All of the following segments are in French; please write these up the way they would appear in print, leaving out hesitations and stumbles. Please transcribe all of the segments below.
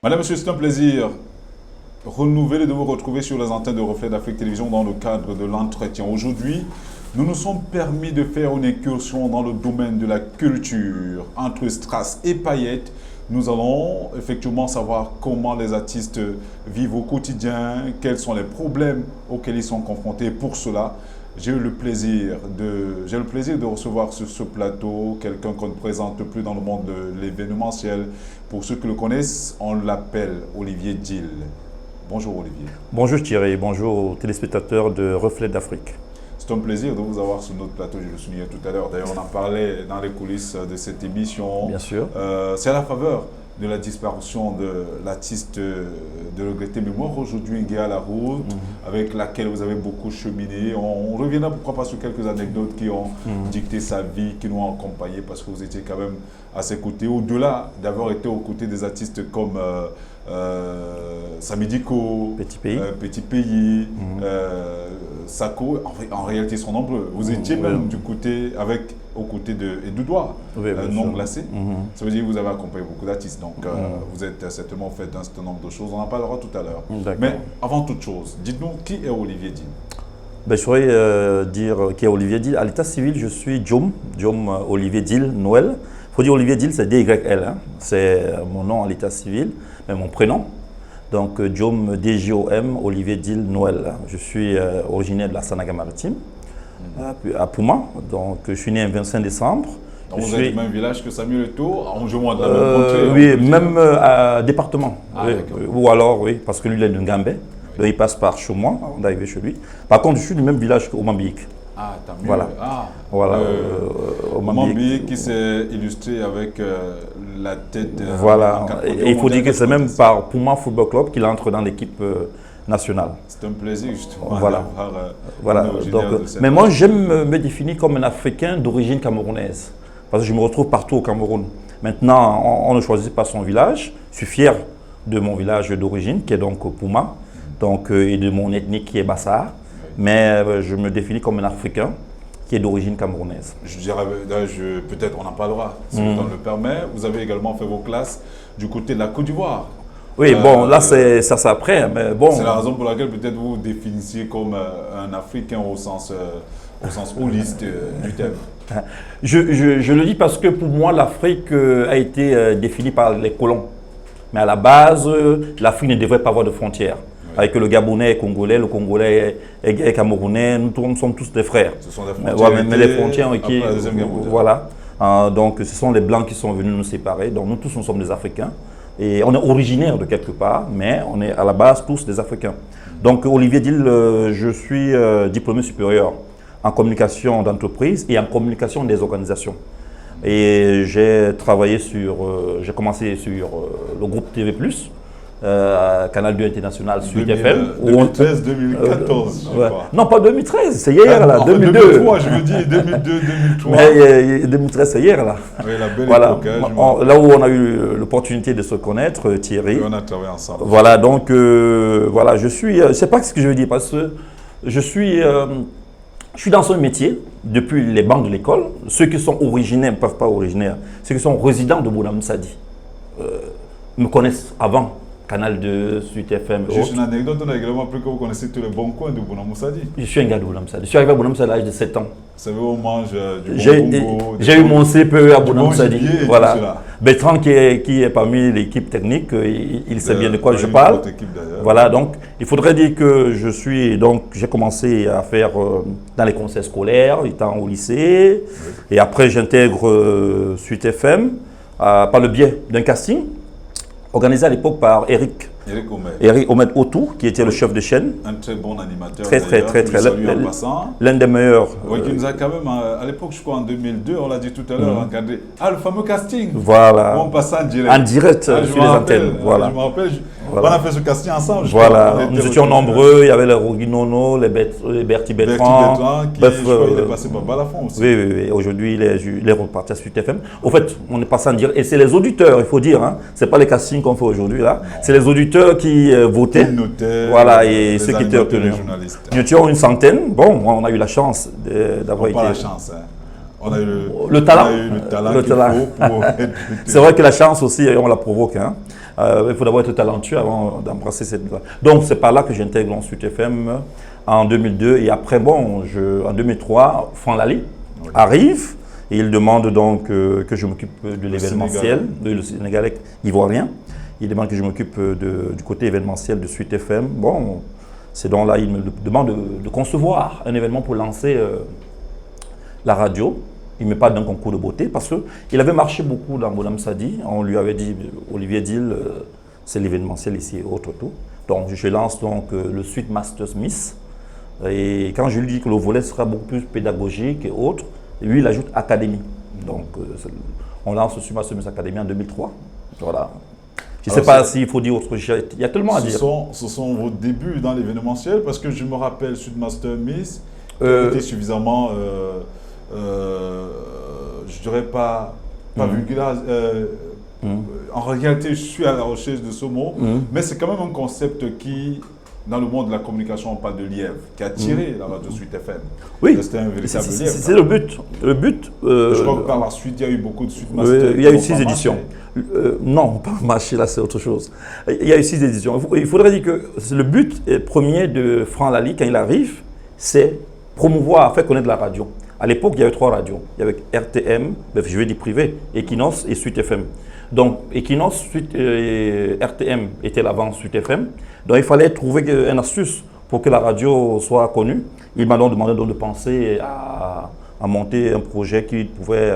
Madame, Monsieur, c'est un plaisir renouvelé de vous retrouver sur les antennes de Reflet d'Afrique Télévision dans le cadre de l'entretien. Aujourd'hui, nous nous sommes permis de faire une incursion dans le domaine de la culture. Entre strass et paillettes, nous allons effectivement savoir comment les artistes vivent au quotidien, quels sont les problèmes auxquels ils sont confrontés. Pour cela, j'ai le plaisir de recevoir sur ce plateau quelqu'un qu'on ne présente plus dans le monde de l'événementiel. Pour ceux qui le connaissent, on l'appelle Olivier Dil. Bonjour Olivier. Bonjour Thierry, bonjour aux téléspectateurs de Reflet d'Afrique. C'est un plaisir de vous avoir sur notre plateau, je le soulignais tout à l'heure. D'ailleurs, on en parlait dans les coulisses de cette émission. Bien sûr. C'est à la faveur de la disparition de l'artiste de regretter mémoire aujourd'hui, Nguéa La Route, avec laquelle vous avez beaucoup cheminé. On reviendra pourquoi pas sur quelques anecdotes qui ont dicté sa vie, qui nous ont accompagnés parce que vous étiez quand même à ses côtés. Au-delà d'avoir été aux côtés des artistes comme Samidiko, Petit Pays, Sako, en réalité ils sont nombreux. Vous étiez même aux côtés de Doudoua, non glacé. Ça veut dire que vous avez accompagné beaucoup d'artistes. Donc vous êtes certainement fait d'un certain nombre de choses. On en parlera tout à l'heure. Mais avant toute chose, dites-nous qui est Olivier Dil? Je voudrais dire qui est Olivier Dil. À l'état civil, je suis Djom Olivier Dil Noël. Il faut dire Olivier Dil, c'est DYL. Hein. C'est mon nom à l'état civil, mais mon prénom. Donc Djom, DJOM, Olivier Dil Noël. Je suis originaire de la Sanaga-Maritime, à Pouma. Donc je suis né le 25 décembre. Donc vous êtes du même village que Samuel Eto'o, oui, même département. Ou alors, oui, parce que lui, il est de Ngambé. Donc il passe par chez moi, on est arrivé chez lui. Par contre, je suis du même village qu'Omambik. Ah, t'as mieux. Voilà. Omambik qui s'est illustré avec la tête. Voilà. Et il faut dire que c'est même par Pouma Football Club qu'il entre dans l'équipe nationale. C'est un plaisir justement. Voilà. Donc, mais moi, j'aime me définir comme un Africain d'origine camerounaise. Parce que je me retrouve partout au Cameroun. Maintenant, on ne choisit pas son village. Je suis fier de mon village d'origine, qui est donc Pouma, et de mon ethnie qui est Bassa. Mais je me définis comme un Africain qui est d'origine camerounaise. Je dirais, peut-être on n'en parlera, si le temps le permet. Vous avez également fait vos classes du côté de la Côte d'Ivoire. Oui, là, c'est après. Mais bon. C'est la raison pour laquelle peut-être vous vous définissiez comme un Africain au sens holiste du terme. Je le dis parce que pour moi, l'Afrique a été définie par les colons. Mais à la base, l'Afrique ne devrait pas avoir de frontières. Avec le Gabonais est congolais, le Congolais est camerounais, nous sommes tous des frères. Ce sont des frontières. Mais les frontières qui. Voilà. Donc ce sont les Blancs qui sont venus nous séparer. Donc nous tous, nous sommes des Africains. Et on est originaires de quelque part, mais on est à la base tous des Africains. Donc Olivier Dil, je suis diplômé supérieur en communication d'entreprise et en communication des organisations. Et j'ai commencé sur le groupe TV+. Canal 2 International, Suite FM. 2013-2014, je crois. Non, pas 2013, c'est hier, là, 2002. 2003, je veux dire, 2002-2003. Mais 2013, c'est hier, là. Oui, la belle époque. Là où on a eu l'opportunité de se connaître, Thierry. Et on a travaillé ensemble. Voilà, donc, je suis, je ne sais pas ce que je veux dire, parce que je suis dans ce métier depuis les bancs de l'école. Ceux qui sont originaires, ne peuvent pas originaires, ceux qui sont résidents de Bouna Moussadi me connaissent avant. Canal 2, Suite FM. Juste une anecdote, on a également appris que vous connaissez tous les bons coins de Bouna Moussadi. Je suis un gars de Bouna Moussadi. Je suis arrivé à Bouna Moussadi à l'âge de 7 ans. Vous savez, on mange du bongo. J'ai eu mon CPE à Bouna Moussadi. Voilà. Bertrand qui est parmi l'équipe technique, il sait bien de quoi je parle. Voilà, donc il faudrait dire que j'ai commencé à faire dans les conseils scolaires, étant au lycée. Et après, j'intègre Suite FM par le biais d'un casting organisé à l'époque par Eric Omed Otou, qui était le chef de chaîne. Un très bon animateur. Très. L'un des meilleurs. Oui, qui nous a quand même, à l'époque, je crois en 2002, on l'a dit tout à l'heure, encadré. Ah, le fameux casting. Voilà. On passait en direct. En direct sur les antennes. Voilà. Je me rappelle, on a fait ce casting ensemble. Voilà. Nous étions nombreux. Il y avait les Roginono, les Bertie Bertrand. Qui, je crois, il est passé par Balafon aussi. Oui. Aujourd'hui, il est reparti à Suite FM. Au fait, on est passé en direct. Et c'est les auditeurs, il faut dire. Hein. Ce n'est pas les castings qu'on fait aujourd'hui là. C'est les auditeurs qui votaient, voilà, et ceux qui étaient obtenus. Nous étions une centaine. Bon, on a eu la chance d'avoir été. Pas la chance, hein. On a eu le talent. Le talent. C'est vrai que la chance aussi, on la provoque. Hein. Il faut d'abord être talentueux avant d'embrasser cette voie. Donc, c'est par là que j'intègre Ensuite FM en 2002. Et après, bon, en 2003, Franck Lali arrive et il demande donc que je m'occupe de l'événementiel, le Sénégalais ivoirien. Il demande que je m'occupe du côté événementiel de Suite FM. Bon, c'est donc là, il me demande de concevoir un événement pour lancer la radio. Il me parle d'un concours de beauté parce qu'il avait marché beaucoup dans Bonhomme Sadi. On lui avait dit, Olivier Dill, c'est l'événementiel ici et autre tout. Donc je lance donc le Suite Masters Miss. Et quand je lui dis que le volet sera beaucoup plus pédagogique et autre, lui il ajoute Académie. Donc on lance le Suite Masters Miss Académie en 2003. Voilà. Je ne sais pas s'il faut dire autre chose. Il y a tellement à dire. Ce sont vos débuts dans l'événementiel parce que je me rappelle Suite Masters Miss était suffisamment... je dirais pas vulgaire. En réalité, je suis à la recherche de ce mot, mais c'est quand même un concept qui, dans le monde de la communication, on parle de lièvre, qui a tiré la radio Suite FM. Oui, c'était un véritable lièvre. C'est le but. Le but. Je crois que par la suite, il y a eu beaucoup de Suite Masters. Il y a eu 6 éditions. Non, pas marché, là c'est autre chose. Il y a eu 6 éditions. Il faudrait dire que le but premier de Franck Lali, quand il arrive, c'est promouvoir, faire connaître la radio. À l'époque, il y avait 3 radios. Il y avait RTM, je vais dire privé, Equinox et Suite FM. Donc, Equinox, RTM était l'avant Suite FM. Donc, il fallait trouver une astuce pour que la radio soit connue. Il m'a donc demandé de penser à monter un projet qui pouvait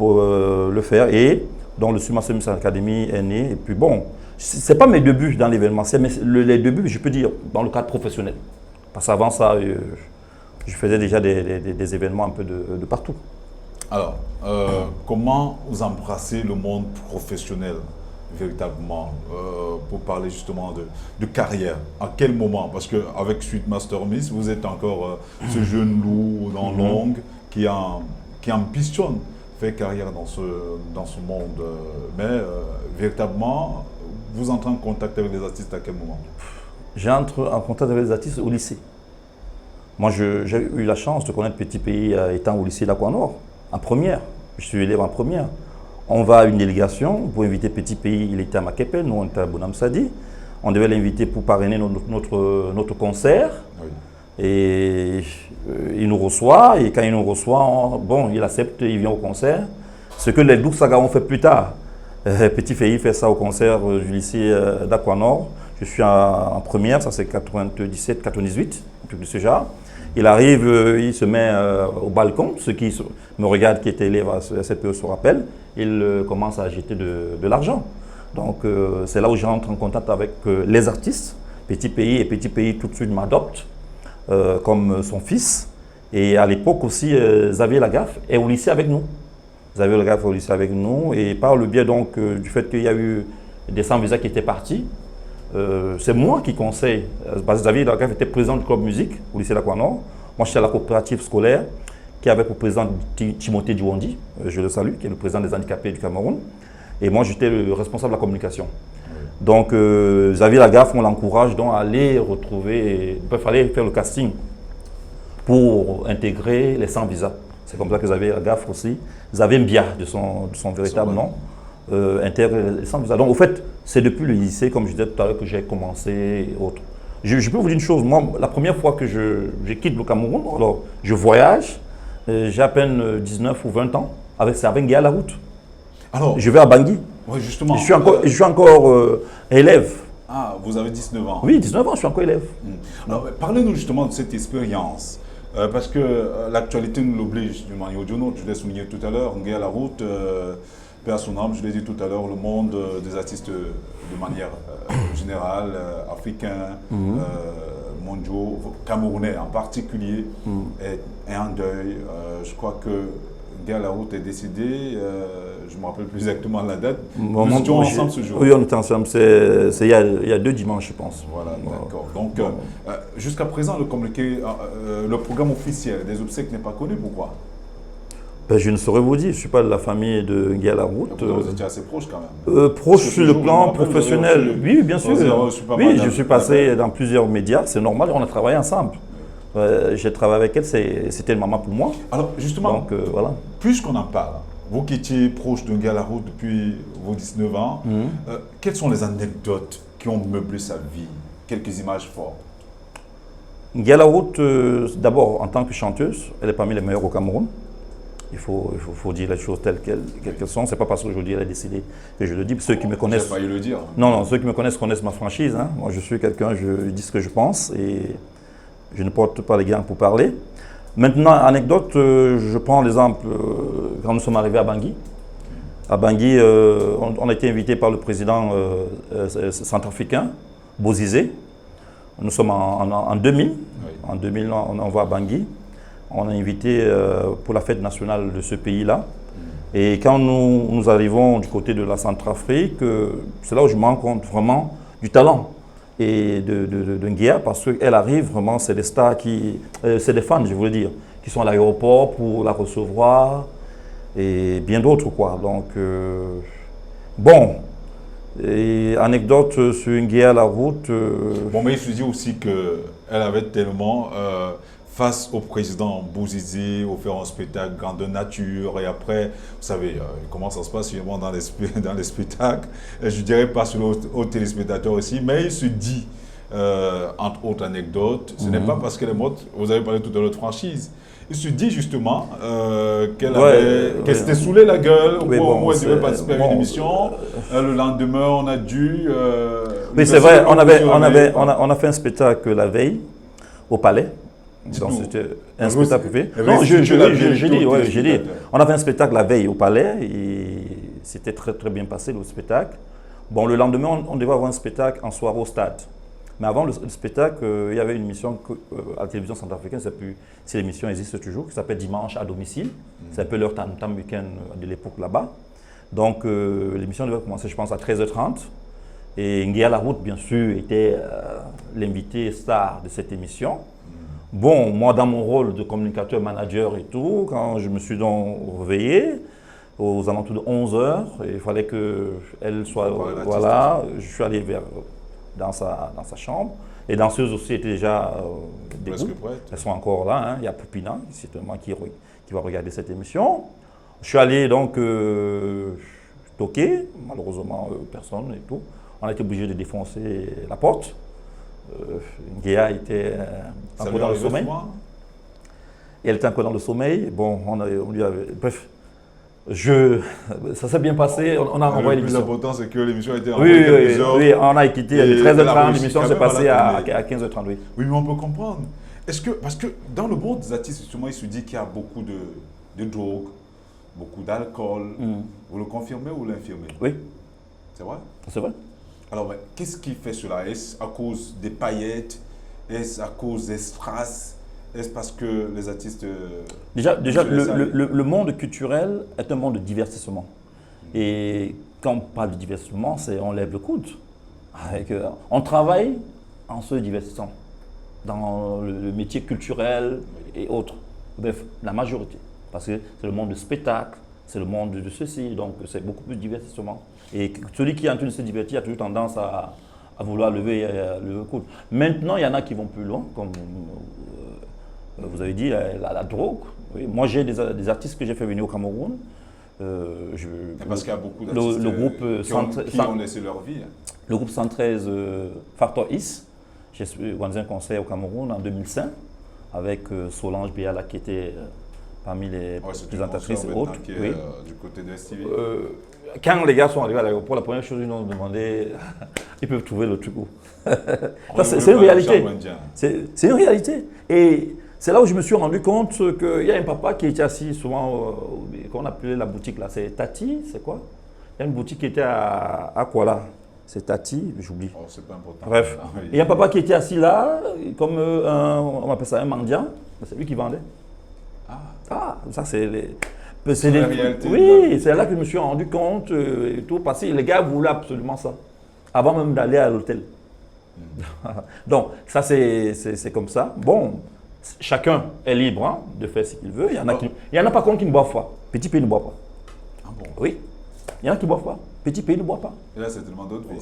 le faire. Et donc, le Suite Masters Miss Academy est né. Et puis, bon, ce n'est pas mes débuts dans l'événementiel, mais les débuts, je peux dire, dans le cadre professionnel. Parce qu'avant ça, je faisais déjà des événements un peu de partout. Alors, comment vous embrassez le monde professionnel véritablement pour parler justement de carrière? À quel moment? Parce qu'avec Suite Masters Miss, vous êtes encore ce jeune loup aux dents longues qui ambitionne faire carrière dans ce monde. Mais véritablement, vous entrez en contact avec les artistes à quel moment? J'entre en contact avec les artistes au lycée. Moi, j'ai eu la chance de connaître Petit Pays étant au lycée d'Aquanor, en première. Je suis élève en première. On va à une délégation pour inviter Petit Pays, il était à Makepe, nous on était à Bonhomme Sadi. On devait l'inviter pour parrainer notre concert. Oui. Et il nous reçoit, et quand il nous reçoit, il accepte, il vient au concert. Ce que les Doux Saga ont fait plus tard. Petit Pays fait ça au concert du lycée d'Aquanor. Je suis en première, ça c'est 97, 98, un truc de ce genre. Il arrive, il se met au balcon, ceux qui me regardent, qui étaient élèves à SCPE se rappellent, il commence à jeter de l'argent. Donc c'est là où j'entre en contact avec les artistes. Petit Pays, et Petit Pays tout de suite m'adopte comme son fils. Et à l'époque aussi, Xavier Lagaffe est au lycée avec nous. Xavier Lagaffe est au lycée avec nous, et par le biais donc du fait qu'il y a eu des sans-visa qui étaient partis, c'est moi qui conseille, parce que Xavier Lagaffe était président du club musique au lycée d'Aquanor. Moi, j'étais à la coopérative scolaire qui avait pour président Timothée Diwondi, je le salue, qui est le président des handicapés du Cameroun. Et moi, j'étais le responsable de la communication. Donc, Xavier Lagaffe, on l'encourage donc à aller retrouver, il fallait faire le casting pour intégrer les sans-visa. C'est comme ça que Xavier Lagaffe aussi, Xavier Mbia de son véritable nom, intègre les sans-visa. Donc, au fait, c'est depuis le lycée, comme je disais tout à l'heure, que j'ai commencé et autres. Je peux vous dire une chose, moi, la première fois que je quitte le Cameroun, alors je voyage, j'ai à peine 19 ou 20 ans, c'est avec Guy à la route. Alors, je vais à Bangui. Oui, justement. Je suis encore élève. Ah, vous avez 19 ans. Oui, 19 ans, je suis encore élève. Alors, parlez-nous justement de cette expérience. Parce que l'actualité nous l'oblige d'une manière ou d'une autre. Je l'ai souligné tout à l'heure, Guy à la route, paix à son âme, je l'ai dit tout à l'heure, le monde des artistes de manière générale, africains, mondiaux, camerounais en particulier, est en deuil. Je crois que Guy à la route est décédé, je ne me rappelle plus exactement la date. Nous étions ensemble ce jour. Oui, on était ensemble, c'est il y a 2 dimanches, je pense. Voilà, d'accord. Donc, jusqu'à présent, le programme officiel des obsèques n'est pas connu, pourquoi? Je ne saurais vous dire, je ne suis pas de la famille de Guy à la route. Vous étiez assez proche quand même. Proche sur le plan professionnel, oui, bien sûr. Oui, je suis passé dans plusieurs médias, c'est normal, on a travaillé ensemble. J'ai travaillé avec elle, c'était une maman pour moi. Alors justement, donc, voilà. Puisqu'on en parle, vous qui étiez proche de Ngalaroute depuis vos 19 ans, quelles sont les anecdotes qui ont meublé sa vie? Quelques images fortes. Ngalaroute, d'abord, en tant que chanteuse, elle est parmi les meilleures au Cameroun. Il faut dire les choses telles qu'elles sont. Ce n'est pas parce qu'aujourd'hui elle est décédée que je le dis. Ceux qui me connaissent. J'ai failli le dire. Non, ceux qui me connaissent ma franchise. Hein. Moi, je suis quelqu'un, je dis ce que je pense et je ne porte pas les gants pour parler. Maintenant, anecdote, je prends l'exemple quand nous sommes arrivés à Bangui. À Bangui, on a été invité par le président centrafricain, Bozizé. Nous sommes en 2000. Oui. En 2000, on va à Bangui. On a invité pour la fête nationale de ce pays-là. Et quand nous arrivons du côté de la Centrafrique, c'est là où je me rends compte vraiment du talent et de Nguia, parce qu'elle arrive vraiment, c'est des stars c'est des fans, je voulais dire, qui sont à l'aéroport pour la recevoir et bien d'autres, quoi. Donc, bon, et anecdote sur Nguia la route. Bon, mais il se dit aussi qu'elle avait tellement, face au président Bozizé, offert un spectacle grandeur nature, et après, vous savez, comment ça se passe finalement dans les spectacles, et je dirais pas sur aux téléspectateurs aussi, mais il se dit, entre autres anecdotes, ce n'est pas parce qu'elle est morte, vous avez parlé tout à l'heure de franchise, il se dit justement qu'elle s'était saoulée la gueule, ou elle devait participer à une émission. Le lendemain, on a dû... oui, c'est vrai, on a fait un spectacle la veille au Palais. C'était un spectacle privé. Non, j'ai dit. On a fait un spectacle la veille au Palais et c'était très très bien passé le spectacle. Bon, le lendemain, on devait avoir un spectacle en soirée au stade. Mais avant le spectacle, il y avait une émission à la télévision centrafricaine, je ne sais plus si l'émission existe toujours, qui s'appelle Dimanche à domicile. C'est un peu leur tam week-end de l'époque là-bas. Donc l'émission devait commencer, je pense, à 13h30. Et Nguia la route, bien sûr, était l'invité star de cette émission. Bon, moi, dans mon rôle de communicateur, manager et tout, quand je me suis donc réveillé, aux alentours de 11h, il fallait qu'elle soit... Voilà, je suis allé dans sa chambre. Les danseuses aussi étaient déjà debout. Elles sont encore là. Hein. Il y a Poupina, c'est moi qui va regarder cette émission. Je suis allé donc toquer, malheureusement personne et tout. On a été obligé de défoncer la porte. Nguia était encore dans le sommeil. Et elle était encore dans le sommeil. Bon, on lui avait... Bref, ça s'est bien passé. On a renvoyé l'émission. Le plus important, c'est que l'émission a été envoyée. Oui, on a quitté à 13h30. L'émission s'est passée à 15h30. Oui, mais on peut comprendre. Parce que dans le monde des artistes, justement, il se dit qu'il y a beaucoup de drogue, beaucoup d'alcool. Vous le confirmez ou l'infirmez? Oui. C'est vrai? C'est vrai. Alors, qu'est-ce qui fait cela? Est-ce à cause des paillettes? Est-ce à cause des strass? Est-ce parce que les artistes... Déjà le monde culturel est un monde de divertissement. Et quand on parle de divertissement, on lève le coude. On travaille en se divertissant dans le métier culturel et autres. Bref, la majorité. Parce que c'est le monde du spectacle, c'est le monde de ceci, donc c'est beaucoup plus de divertissement. Et celui qui est en train de se divertir a toujours tendance à vouloir lever le coude. Maintenant, il y en a qui vont plus loin, comme vous avez dit, la drogue. Oui. Moi, j'ai des artistes que j'ai fait venir au Cameroun. Parce qu'il y a beaucoup d'artistes qui ont laissé leur vie. Le groupe 113 Factor Is, j'ai organisé un concert au Cameroun en 2005 avec Solange Biala qui était parmi les présentatrices et autres. Oui. Du côté de STV. Quand les gars sont arrivés à l'aéroport, la première chose qu'ils nous ont demandé, ils peuvent trouver le truc où. C'est une réalité. C'est une réalité. Et c'est là où je me suis rendu compte qu'il y a un papa qui était assis souvent, qu'on appelait la boutique là, c'est Tati, c'est quoi? Il y a une boutique qui était à quoi là? C'est Tati, j'oublie. Oh, c'est pas important. Bref, il y a un papa qui était assis là, comme on appelle ça un mendiant, c'est lui qui vendait. Ça c'est la réalité. Oui, c'est là que je me suis rendu compte et tout, parce que les gars voulaient absolument ça, avant même d'aller à l'hôtel. Donc, ça c'est comme ça. Bon, chacun est libre de faire ce qu'il veut. Il y en a pas contre qui ne boivent pas. Petit P ne boit pas. Ah bon? Oui. Il y en a qui ne boivent pas. Petit pays ne boit pas. Et là, c'est tellement d'autres pays.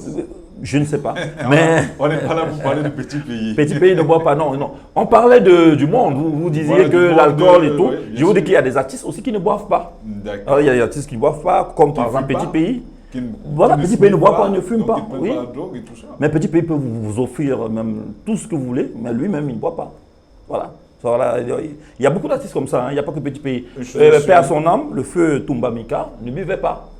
Je ne sais pas. Mais on n'est pas là pour parler de petits pays. Petit pays ne boit pas, non, non. On parlait du monde. Vous disiez Voilà, que l'alcool et tout. Je vous dis qu'il y a des artistes aussi qui ne boivent pas. Alors, il y a des artistes qui ne boivent pas, comme par exemple Petit Pays. Voilà, Petit Pays ne boit pas, ne fume pas. Oui. Mais Petit Pays peut vous offrir même tout ce que vous voulez, mais lui-même, il ne boit pas. Voilà. Voilà. Il y a beaucoup d'artistes comme ça, hein. Il n'y a pas que Petit Pays. Père à son âme, le feu Toumba Mika ne buvait pas.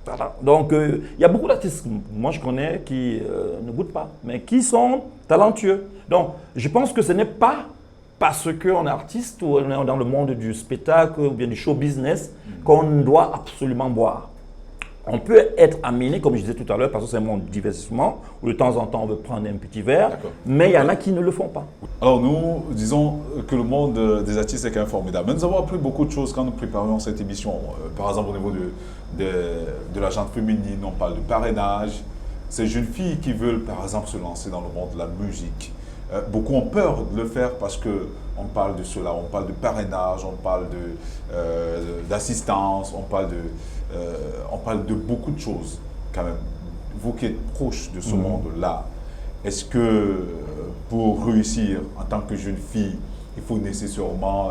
Voilà. Donc, il y a beaucoup d'artistes, moi je connais, qui ne goûtent pas, mais qui sont talentueux. Donc, je pense que ce n'est pas parce qu'on est artiste ou on est dans le monde du spectacle ou bien du show business qu'on doit absolument boire. On peut être amené, comme je disais tout à l'heure, parce que c'est mon divertissement, où de temps en temps on veut prendre un petit verre, mais il y en a qui ne le font pas. Alors nous, disons que le monde des artistes est quand même formidable. Mais nous avons appris beaucoup de choses quand nous préparions cette émission. Par exemple, au niveau de la gente féminine, on parle de parrainage. Ces jeunes filles qui veulent, par exemple, se lancer dans le monde de la musique. Beaucoup ont peur de le faire parce qu'on parle de cela, on parle de parrainage, on parle d'assistance, on parle de beaucoup de choses quand même. Vous qui êtes proche de ce monde-là, est-ce que pour réussir en tant que jeune fille, il faut nécessairement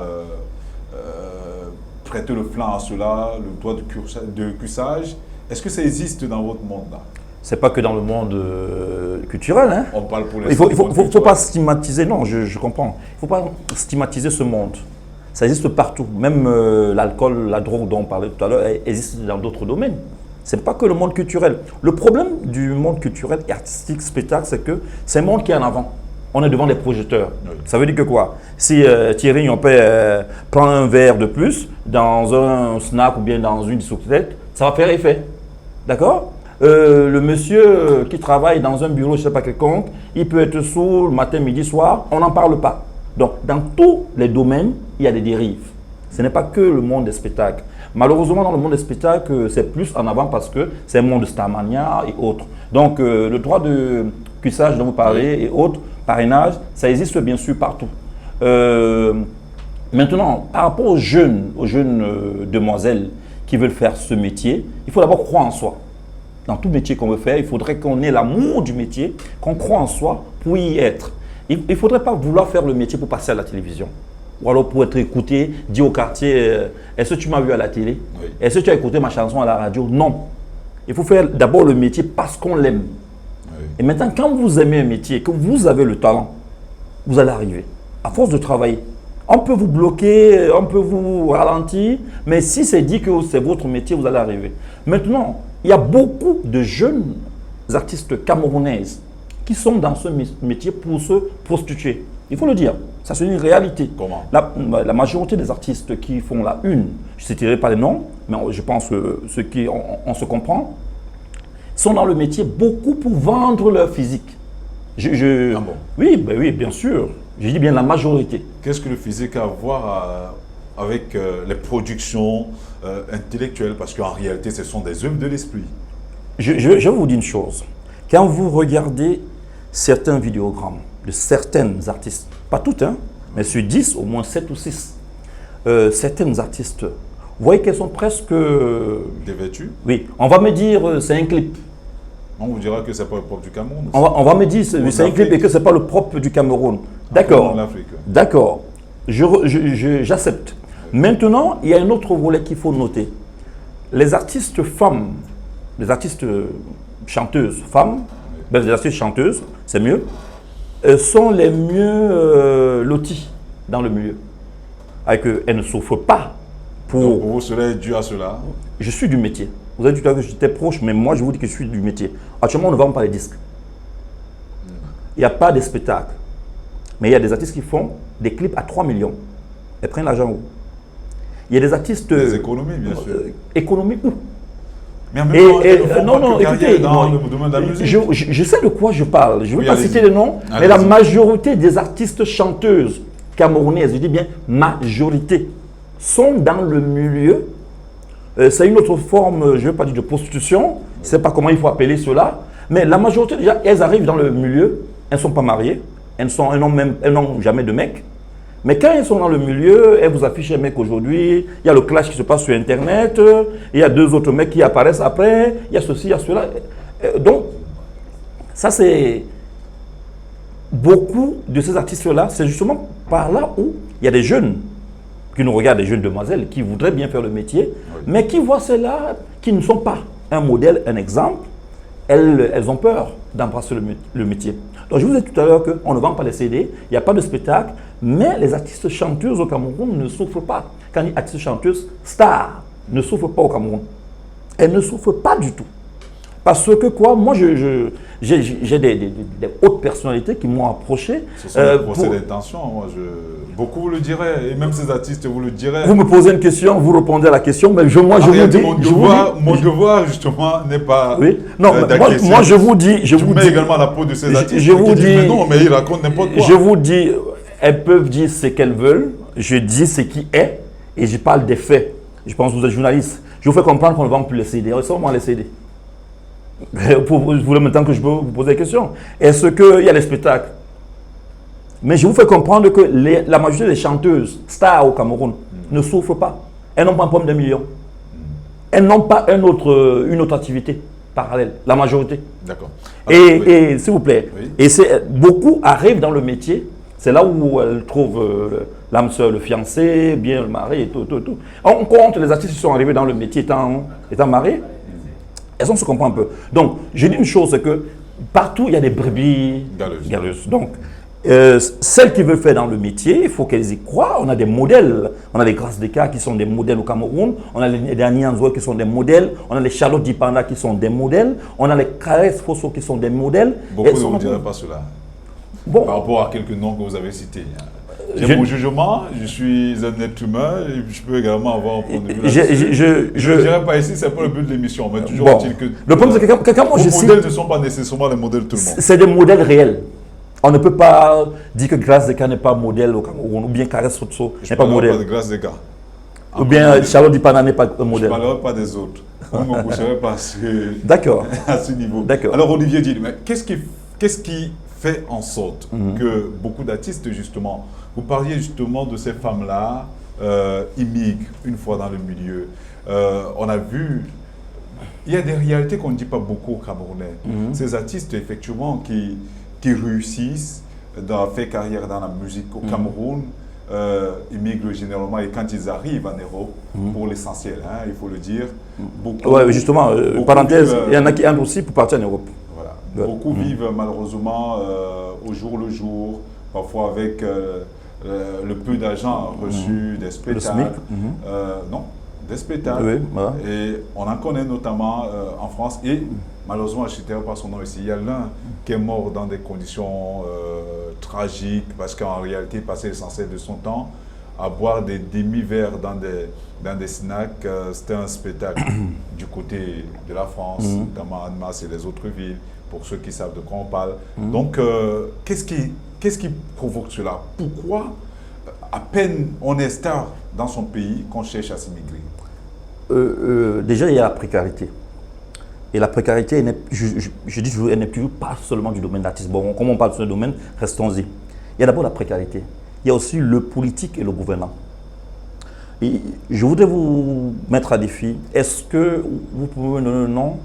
prêter le flanc à cela, le doigt de cuissage? Est-ce que ça existe dans votre monde-là? C'est pas que dans le monde culturel. Hein. On parle pour les il faut pas stigmatiser, non, je comprends. Il ne faut pas stigmatiser ce monde. Ça existe partout. Même l'alcool, la drogue dont on parlait tout à l'heure, existe dans d'autres domaines. Ce n'est pas que le monde culturel. Le problème du monde culturel et artistique, spectacle, c'est que c'est un monde qui est en avant. On est devant des projecteurs. Oui. Ça veut dire que quoi? Si Thierry Yompé prend un verre de plus dans un snack ou bien dans une discothèque, ça va faire effet. D'accord? Le monsieur qui travaille dans un bureau, je ne sais pas quelconque, il peut être sourd matin, midi, soir, on n'en parle pas. Donc, dans tous les domaines, il y a des dérives. Ce n'est pas que le monde des spectacles. Malheureusement, dans le monde des spectacles, c'est plus en avant parce que c'est un monde de Starmania et autres. Donc, le droit de cuissage dont vous parlez et autres, parrainage, ça existe bien sûr partout. Maintenant, par rapport aux jeunes demoiselles qui veulent faire ce métier, il faut d'abord croire en soi. Dans tout métier qu'on veut faire, il faudrait qu'on ait l'amour du métier, qu'on croit en soi pour y être. Il ne faudrait pas vouloir faire le métier pour passer à la télévision. Ou alors pour être écouté, dire au quartier, est-ce que tu m'as vu à la télé? Oui. Est-ce que tu as écouté ma chanson à la radio? Non. Il faut faire d'abord le métier parce qu'on l'aime. Oui. Et maintenant, quand vous aimez un métier, que vous avez le talent, vous allez arriver. À force de travailler. On peut vous bloquer, on peut vous ralentir, mais si c'est dit que c'est votre métier, vous allez arriver. Maintenant, il y a beaucoup de jeunes artistes camerounaises qui sont dans ce métier pour se prostituer. Il faut le dire, ça c'est une réalité. Comment? La majorité des artistes qui font la une, je ne citerai pas les noms, mais je pense que ceux qui on se comprend, sont dans le métier beaucoup pour vendre leur physique. Ah bon? Oui, oui, bien sûr. Je dis bien la majorité. Qu'est-ce que le physique a à voir avec les productions intellectuelles? Parce qu'en réalité, ce sont des œuvres de l'esprit. Je vais vous dire une chose. Quand vous regardez certains vidéogrammes de certains artistes, pas toutes, hein, mais sur 10, au moins 7 ou 6, certains artistes, vous voyez qu'elles sont presque... dévêtues? Oui. On va me dire, c'est un clip. On vous dira que ce n'est pas le propre du Cameroun. On va me dire, c'est un clip et que ce n'est pas le propre du Cameroun. D'accord. D'accord. J'accepte. Maintenant, il y a un autre volet qu'il faut noter. Les artistes femmes, les artistes chanteuses femmes, les artistes chanteuses, c'est mieux, sont les mieux lotis dans le milieu. Avec elles ne souffrent pas pour... Donc pour vous, cela est dû à cela? Je suis du métier. Vous avez dit tout à l'heure que j'étais proche, mais moi je vous dis que je suis du métier. Actuellement, on ne vend pas les disques. Il n'y a pas de spectacle. Mais il y a des artistes qui font des clips à 3 millions. Ils prennent l'argent où? Il y a des artistes... Des économies, bien sûr. Économies où? Mais en même temps, non, écoutez, dans le domaine de la musique. Je sais de quoi je parle. Je ne veux pas citer les noms, mais la majorité des artistes chanteuses camerounaises, je dis bien majorité, sont dans le milieu. C'est une autre forme, je ne veux pas dire de prostitution, je ne sais pas comment il faut appeler cela, mais la majorité déjà, elles arrivent dans le milieu, elles ne sont pas mariées, elles n'ont jamais de mec, Mais quand ils sont dans le milieu, elles vous affichent un mec aujourd'hui, il y a le clash qui se passe sur Internet, il y a 2 autres mecs qui apparaissent après, il y a ceci, il y a cela. Donc, ça c'est... Beaucoup de ces artistes-là, c'est justement par là où il y a des jeunes qui nous regardent, des jeunes demoiselles qui voudraient bien faire le métier, mais qui voient ceux-là qui ne sont pas un modèle, un exemple. Elles ont peur d'embrasser le métier. Donc je vous ai dit tout à l'heure qu'on ne vend pas les CD, il n'y a pas de spectacle, mais les artistes chanteuses au Cameroun ne souffrent pas. Quand on dit artistes chanteuses, stars ne souffrent pas au Cameroun. Elles ne souffrent pas du tout. Parce que quoi, moi j'ai des hautes personnalités qui m'ont approché. Ce sont des procès d'intention, beaucoup vous le diraient, et même ces artistes vous le diraient. Vous me posez une question, vous répondez à la question, mais mon devoir justement n'est pas moi je vous dis, je mets également la peau de ces artistes je vous dis, mais non, mais ils racontent n'importe quoi. Je vous dis, elles peuvent dire ce qu'elles veulent, je dis ce qui est, et je parle des faits. Je pense que vous êtes journaliste. Je vous fais comprendre qu'on ne vend plus les CD, seulement les CD. Vous voulez maintenant que je peux vous poser des questions. Est-ce qu'il y a des spectacles? Mais je vous fais comprendre que la majorité des chanteuses stars au Cameroun ne souffrent pas. Elles n'ont pas un problème de millions. Elles n'ont pas une autre activité parallèle. La majorité. D'accord. Et s'il vous plaît, et beaucoup arrivent dans le métier. C'est là où elles trouvent l'âme sœur, le fiancé, bien le mari et tout. On compte les artistes qui sont arrivés dans le métier étant mariés. Elles on se comprend un peu. Donc, je dis une chose, c'est que partout, il y a des brebis galeuses. Donc, celles qui veulent faire dans le métier, il faut qu'elles y croient. On a des modèles. On a les Grâce Descartes qui sont des modèles au Cameroun. On a les Dani Anzoé qui sont des modèles. On a les Charlotte Dipanda qui sont des modèles. On a les Caresse Fosso qui sont des modèles. Beaucoup ne vous diraient pas cela. Bon. Par rapport à quelques noms que vous avez cités. J'ai mon jugement, je suis un être humain et je peux également avoir un point de vue. Je ne dirais pas ici, ce n'est pas le but de l'émission, mais toujours est-il que le problème, c'est que quand moi je cite, les modèles ne sont pas nécessairement les modèles de tout le monde. C'est des modèles réels. On ne peut pas dire que Grâce Descartes n'est pas modèle au Cameroun, ou bien Caresse Fosso n'est pas modèle. Je ne parle pas de Grâce Descartes. Ou bien Charlotte Dipanda n'est pas modèle. Je ne parlerai pas des autres. Vous ne me pousserez pas à ce niveau. Alors Olivier dit, mais qu'est-ce qui fait en sorte que beaucoup d'artistes, justement, vous parliez justement de ces femmes-là, immigrent une fois dans le milieu. On a vu, il y a des réalités qu'on ne dit pas beaucoup aux Camerounais. Ces artistes, effectivement, qui réussissent, faire carrière dans la musique au Cameroun, immigrent généralement et quand ils arrivent en Europe, pour l'essentiel, hein, il faut le dire. Oui, justement, parenthèse, il y en a qui entrent aussi pour partir en Europe. Voilà. Beaucoup vivent malheureusement au jour le jour, parfois avec le peu d'argent reçu des spectacles. Non, des spectacles. Oui, voilà. Et on en connaît notamment en France. Et malheureusement, je ne citerai pas son nom ici. Il y a l'un qui est mort dans des conditions tragiques parce qu'en réalité, il passait l'essentiel de son temps à boire des demi-verres dans des snacks. C'était un spectacle du côté de la France, notamment Annemasse et les autres villes, pour ceux qui savent de quoi on parle. Donc, qu'est-ce qui provoque cela? Pourquoi, à peine on est star dans son pays, qu'on cherche à s'immigrer? Déjà, il y a la précarité. Et la précarité, je dis toujours, elle n'est plus pas seulement du domaine d'artiste. Bon, comme on parle de ce domaine, restons-y. Il y a d'abord la précarité. Il y a aussi le politique et le gouvernant. Et je voudrais vous mettre à défi. Est-ce que vous pouvez me donner le nom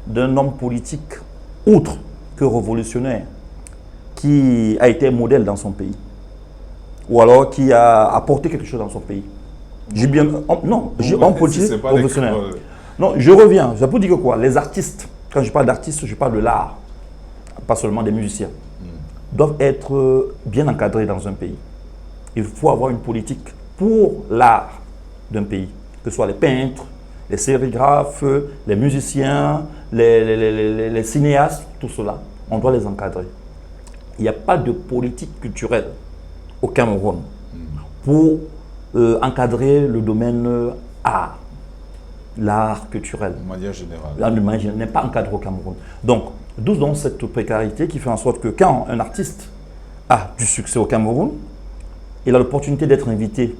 d'un homme politique, outre que révolutionnaire, qui a été modèle dans son pays? Ou alors qui a apporté quelque chose dans son pays? J'ai bien... Non, homme politique révolutionnaire. Non, je reviens. Ça peut dire que quoi? Les artistes, quand je parle d'artistes, je parle de l'art, pas seulement des musiciens, doivent être bien encadrés dans un pays. Il faut avoir une politique pour l'art d'un pays, que ce soit les peintres, les sérigraphes, les musiciens, les cinéastes, tout cela. On doit les encadrer. Il n'y a pas de politique culturelle au Cameroun pour encadrer le domaine art. L'art culturel. De manière générale. De manière générale, n'est pas encadré au Cameroun. Donc, d'où donc cette précarité qui fait en sorte que quand un artiste a du succès au Cameroun, il a l'opportunité d'être invité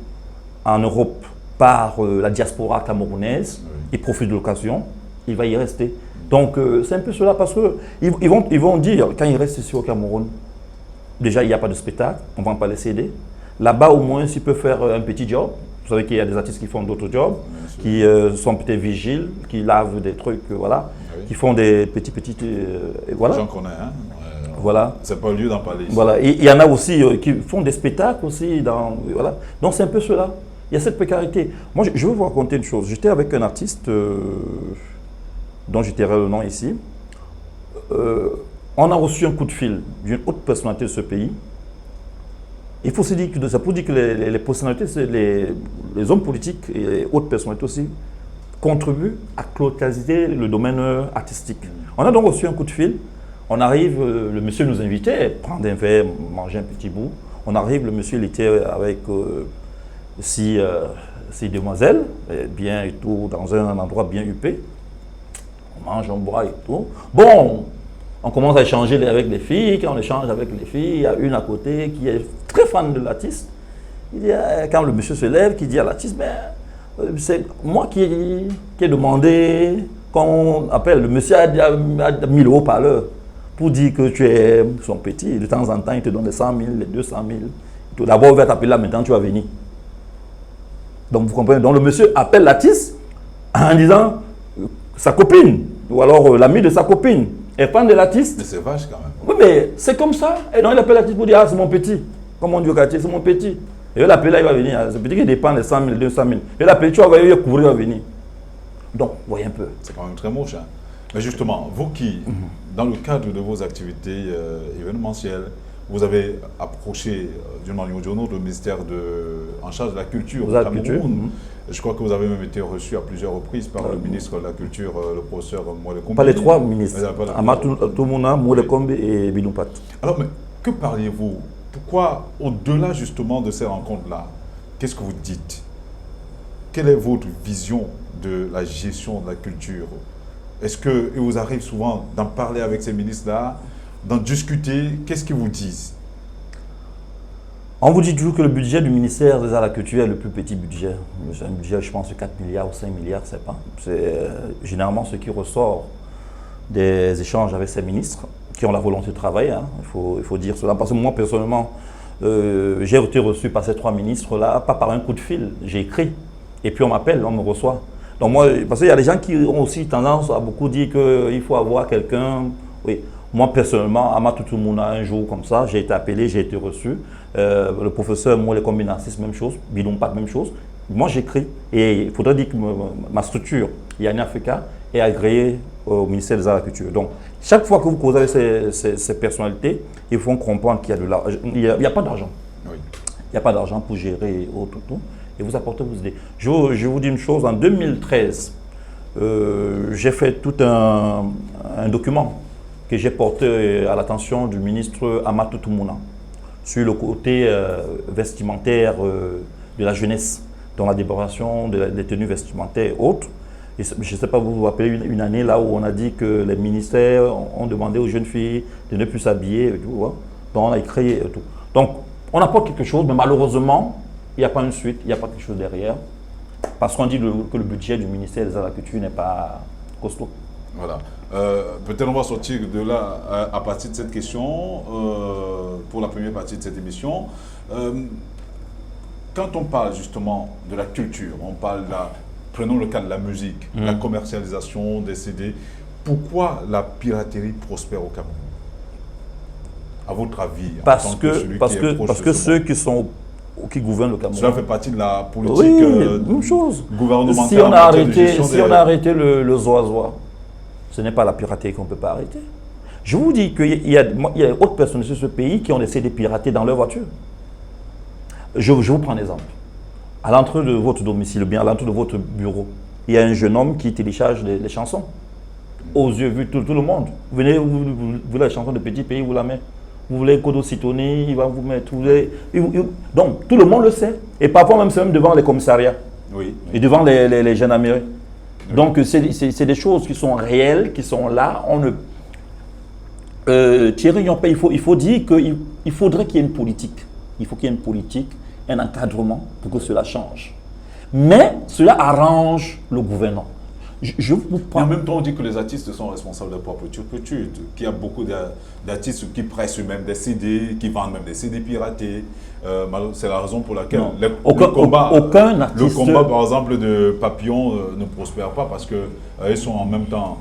en Europe par la diaspora camerounaise, il profite de l'occasion, il va y rester. Donc, c'est un peu cela parce qu'ils vont dire, quand il reste ici au Cameroun, déjà, il n'y a pas de spectacle, on ne vend pas les CD. Là-bas, au moins, il peut faire un petit job. Vous savez qu'il y a des artistes qui font d'autres jobs, qui sont peut-être vigiles, qui lavent des trucs, voilà, qui font des petites... voilà. J'en connais, hein. Voilà. C'est pas le lieu d'en parler ici. Voilà. Et il y en a aussi qui font des spectacles aussi. Voilà. Donc c'est un peu cela. Il y a cette précarité. Moi, je veux vous raconter une chose. J'étais avec un artiste dont je tairai le nom ici. On a reçu un coup de fil d'une haute personnalité de ce pays. Il faut se dire que ça peut dire que les personnalités, les hommes politiques et les hautes personnalités aussi contribuent à localiser le domaine artistique. On a donc reçu un coup de fil. On arrive, le monsieur nous invitait, prendre un verre, manger un petit bout. On arrive, le monsieur il était avec six demoiselles, bien et tout, dans un endroit bien huppé. On mange, on boit et tout. Bon, on commence à échanger avec les filles. Quand on échange avec les filles, il y a une à côté qui est très fan de l'artiste. Quand le monsieur se lève, qui dit à l'artiste, c'est moi qui ai demandé qu'on appelle. Le monsieur a mis le haut-parleur pour dire que tu es son petit. De temps en temps, il te donne les 100 000, les 200 000. D'abord, il va t'appeler là, maintenant tu vas venir. Donc, vous comprenez. Donc, le monsieur appelle l'artiste en disant sa copine, ou alors l'ami de sa copine, est fan de l'artiste. Mais c'est vache quand même. Oui, mais c'est comme ça. Et donc, il appelle l'artiste pour dire, ah, c'est mon petit. Comme on dit au quartier, c'est mon petit. Et il va l'appeler là, il va venir. C'est petit qui dépend des 100 000, 200 000. Il va l'appeler, tu vas il va couvrir, il va venir. Donc, voyez un peu. C'est quand même très moche. Hein. Mais justement, vous qui, dans le cadre de vos activités événementielles, vous avez approché d'une manière ou d'une autre le ministère en charge de la culture au Cameroun. Je crois que vous avez même été reçu à plusieurs reprises par le ministre de la Culture, le professeur Mouelekombe. Pas les trois ministres, Amatou Toumouna, Mouelekombe et Bidoupat. Alors, mais que parliez-vous? Pourquoi, au-delà justement de ces rencontres-là, qu'est-ce que vous dites? Quelle est votre vision de la gestion de la culture? Est-ce qu'il vous arrive souvent d'en parler avec ces ministres-là, d'en discuter? Qu'est-ce qu'ils vous disent? On vous dit toujours que le budget du ministère des Arts et de la Culture est le plus petit budget. C'est un budget, je pense, de 4 milliards ou 5 milliards, je ne sais pas. C'est généralement ce qui ressort des échanges avec ces ministres qui ont la volonté de travailler. Hein. Il faut dire cela. Parce que moi, personnellement, j'ai été reçu par ces trois ministres-là, pas par un coup de fil. J'ai écrit. Et puis on m'appelle, on me reçoit. Donc moi, parce qu'il y a des gens qui ont aussi tendance à beaucoup dire qu'il faut avoir quelqu'un. Oui. Moi, personnellement, Amatou Toumouna, un jour comme ça, j'ai été appelé, j'ai été reçu. Le professeur Mouelekombe Narcisse, même chose. Bidoupat, même chose. Moi, j'écris. Et il faudrait dire que ma structure, Yanni Africa, est agréée au ministère des Arts et de la Culture. Donc, chaque fois que vous causez avec ces personnalités, il faut comprendre qu'il y a de l'argent. Il n'y a pas d'argent. Oui. Il n'y a pas d'argent pour gérer tout. Et vous apportez vos idées. Je vous dis une chose. En 2013, j'ai fait tout un document que j'ai porté à l'attention du ministre Amatou Toumouna sur le côté vestimentaire de la jeunesse, dans la décoration des tenues vestimentaires et autres. Et je ne sais pas, vous vous rappelez une année là où on a dit que les ministères ont demandé aux jeunes filles de ne plus s'habiller et tout. Hein. Donc on a écrit et tout. Donc on apporte quelque chose, mais malheureusement, il n'y a pas une suite, il n'y a pas quelque chose derrière. Parce qu'on dit que le budget du ministère des Arts et de la Culture n'est pas costaud. Voilà. Peut-être on va sortir de là à partir de cette question pour la première partie de cette émission. Quand on parle justement de la culture, on parle prenons le cas de la musique, la commercialisation des CD. Pourquoi la piraterie prospère au Cameroun? À votre avis, parce que ceux qui gouvernent le Cameroun. Cela fait partie de la politique même chose. Gouvernementale. Si on a arrêté le zoazoa, ce n'est pas la piraterie qu'on ne peut pas arrêter. Je vous dis qu'il y a d'autres personnes sur ce pays qui ont essayé de pirater dans leur voiture. Je vous prends un exemple. À l'entrée de votre domicile, ou bien à l'entrée de votre bureau, il y a un jeune homme qui télécharge les chansons. Aux yeux vus tout le monde. Vous venez, vous voulez la chanson de Petit Pays, vous la mettez. Vous voulez Kodo Sitoni, il va vous mettre. Donc, tout le monde le sait. Et parfois même, c'est même devant les commissariats. Oui. Et devant les gendarmeries. Oui. Donc, c'est des choses qui sont réelles, qui sont là. Thierry Yonpé, il faut dire qu'il faudrait qu'il y ait une politique. Il faut qu'il y ait une politique, un encadrement pour que cela change. Mais cela arrange le gouvernement. je vous Et prends. en même temps, on dit que les artistes sont responsables de leur propre turpitude, qu'il y a beaucoup d'artistes qui pressent eux-mêmes des CD, qui vendent même des CD piratés. C'est la raison pour laquelle Aucun le artiste, combat, par exemple, de Papillon ne prospère pas parce que ils sont en même temps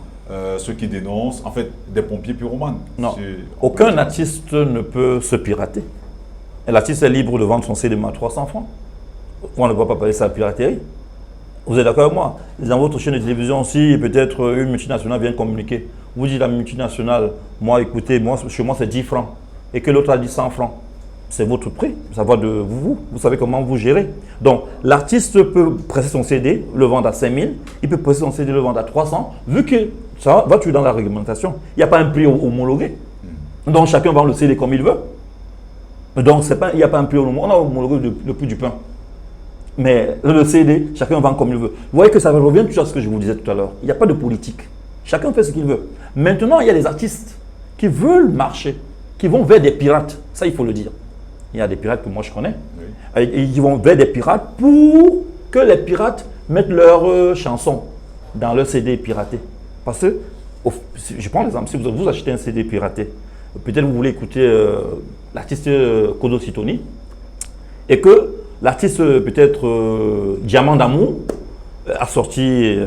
ceux qui dénoncent, en fait, des pompiers pyromanes. non, aucun artiste ne peut se pirater. Et l'artiste est libre de vendre son CD à 300 francs. On ne va pas parler de ça de piraterie. Vous êtes d'accord avec moi? Dans votre chaîne de télévision aussi, peut-être une multinationale vient communiquer. Vous dites la multinationale, moi écoutez, chez moi c'est 10 francs. Et que l'autre a dit 100 francs. C'est votre prix, ça va de vous. Vous savez comment vous gérez. Donc l'artiste peut presser son CD, le vendre à 5000. Il peut presser son CD, le vendre à 300. Vu que ça va toujours dans la réglementation. Il n'y a pas un prix homologué. Donc chacun vend le CD comme il veut. Donc il n'y a pas un prix homologué. On a homologué le prix du pain. Mais le CD, chacun vend comme il veut. Vous voyez que ça revient toujours à ce que je vous disais tout à l'heure. Il n'y a pas de politique. Chacun fait ce qu'il veut. Maintenant, il y a des artistes qui veulent marcher, qui vont vers des pirates. Ça, il faut le dire. Il y a des pirates que moi je connais. Oui. Et ils vont vers des pirates pour que les pirates mettent leurs chansons dans leur CD piraté. Parce que, je prends l'exemple, si vous achetez un CD piraté, peut-être vous voulez écouter l'artiste Kodo Sitoni, et que l'artiste peut-être Diamant d'amour a sorti…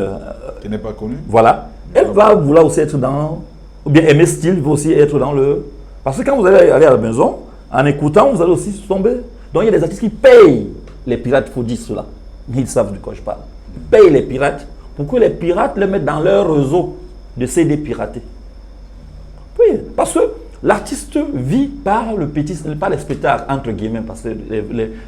qui n'est pas connu. Voilà. Elle va vouloir aussi être dans… Ou bien Aimé Style va aussi être dans le… Parce que quand vous allez aller à la maison, en écoutant, vous allez aussi tomber. Donc il y a des artistes qui payent les pirates, il faut dire cela. Ils savent de quoi je parle. Ils payent les pirates pour que les pirates les mettent dans leur réseau de CD piratés. Oui, parce que l'artiste vit par les spectacles, entre guillemets, parce que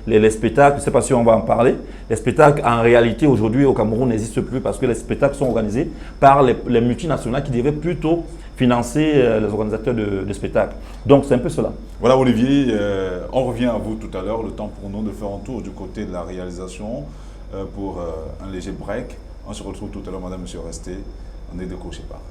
les spectacles, je ne sais pas si on va en parler, les spectacles en réalité aujourd'hui au Cameroun n'existent plus parce que les spectacles sont organisés par les multinationales qui devraient plutôt financer les organisateurs de spectacles. Donc c'est un peu cela. Voilà Olivier, on revient à vous tout à l'heure, le temps pour nous de faire un tour du côté de la réalisation pour un léger break. On se retrouve tout à l'heure, madame, monsieur, restez, on est décroché pas.